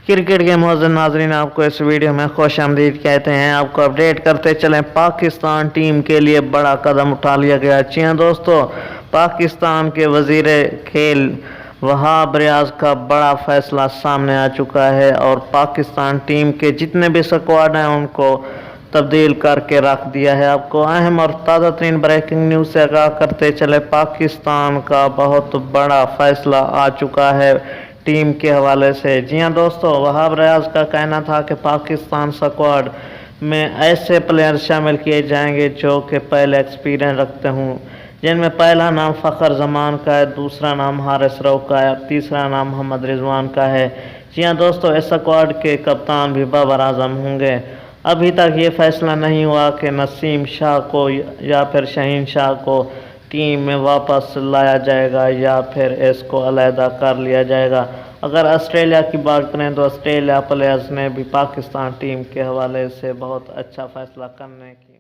Cricket کے معزز ناظرین، آپ کو اس ویڈیو میں خوش آمدید کہتے ہیں۔ آپ کو اپڈیٹ کرتے چلیں، پاکستان ٹیم کے لیے بڑا قدم اٹھا لیا گیا۔ جی ہاں دوستو، پاکستان کے وزیر کھیل وہاب ریاض کا بڑا فیصلہ سامنے آ چکا ہے اور پاکستان ٹیم کے جتنے بھی سکواڈ ہیں ان کو تبدیل کر کے رکھ دیا ہے۔ آپ کو اہم اور تازہ ترین بریکنگ نیوز سے آگاہ کرتے چلے، پاکستان کا بہت بڑا فیصلہ آ چکا ہے ٹیم کے حوالے سے۔ جی ہاں دوستو، وہاب ریاض کا کہنا تھا کہ پاکستان سکواڈ میں ایسے پلیئر شامل کیے جائیں گے جو کہ پہلے ایکسپیرینس رکھتے ہوں، جن میں پہلا نام فخر زمان کا ہے، دوسرا نام حارث رؤف کا ہے، تیسرا نام محمد رضوان کا ہے۔ جی ہاں دوستو، اس سکواڈ کے کپتان بھی بابر اعظم ہوں گے۔ ابھی تک یہ فیصلہ نہیں ہوا کہ نسیم شاہ کو یا پھر شہین شاہ کو ٹیم میں واپس لایا جائے گا یا پھر اس کو علیحدہ کر لیا جائے گا۔ اگر آسٹریلیا کی بات کریں تو آسٹریلیا پلیئرز نے بھی پاکستان ٹیم کے حوالے سے بہت اچھا فیصلہ کرنے کی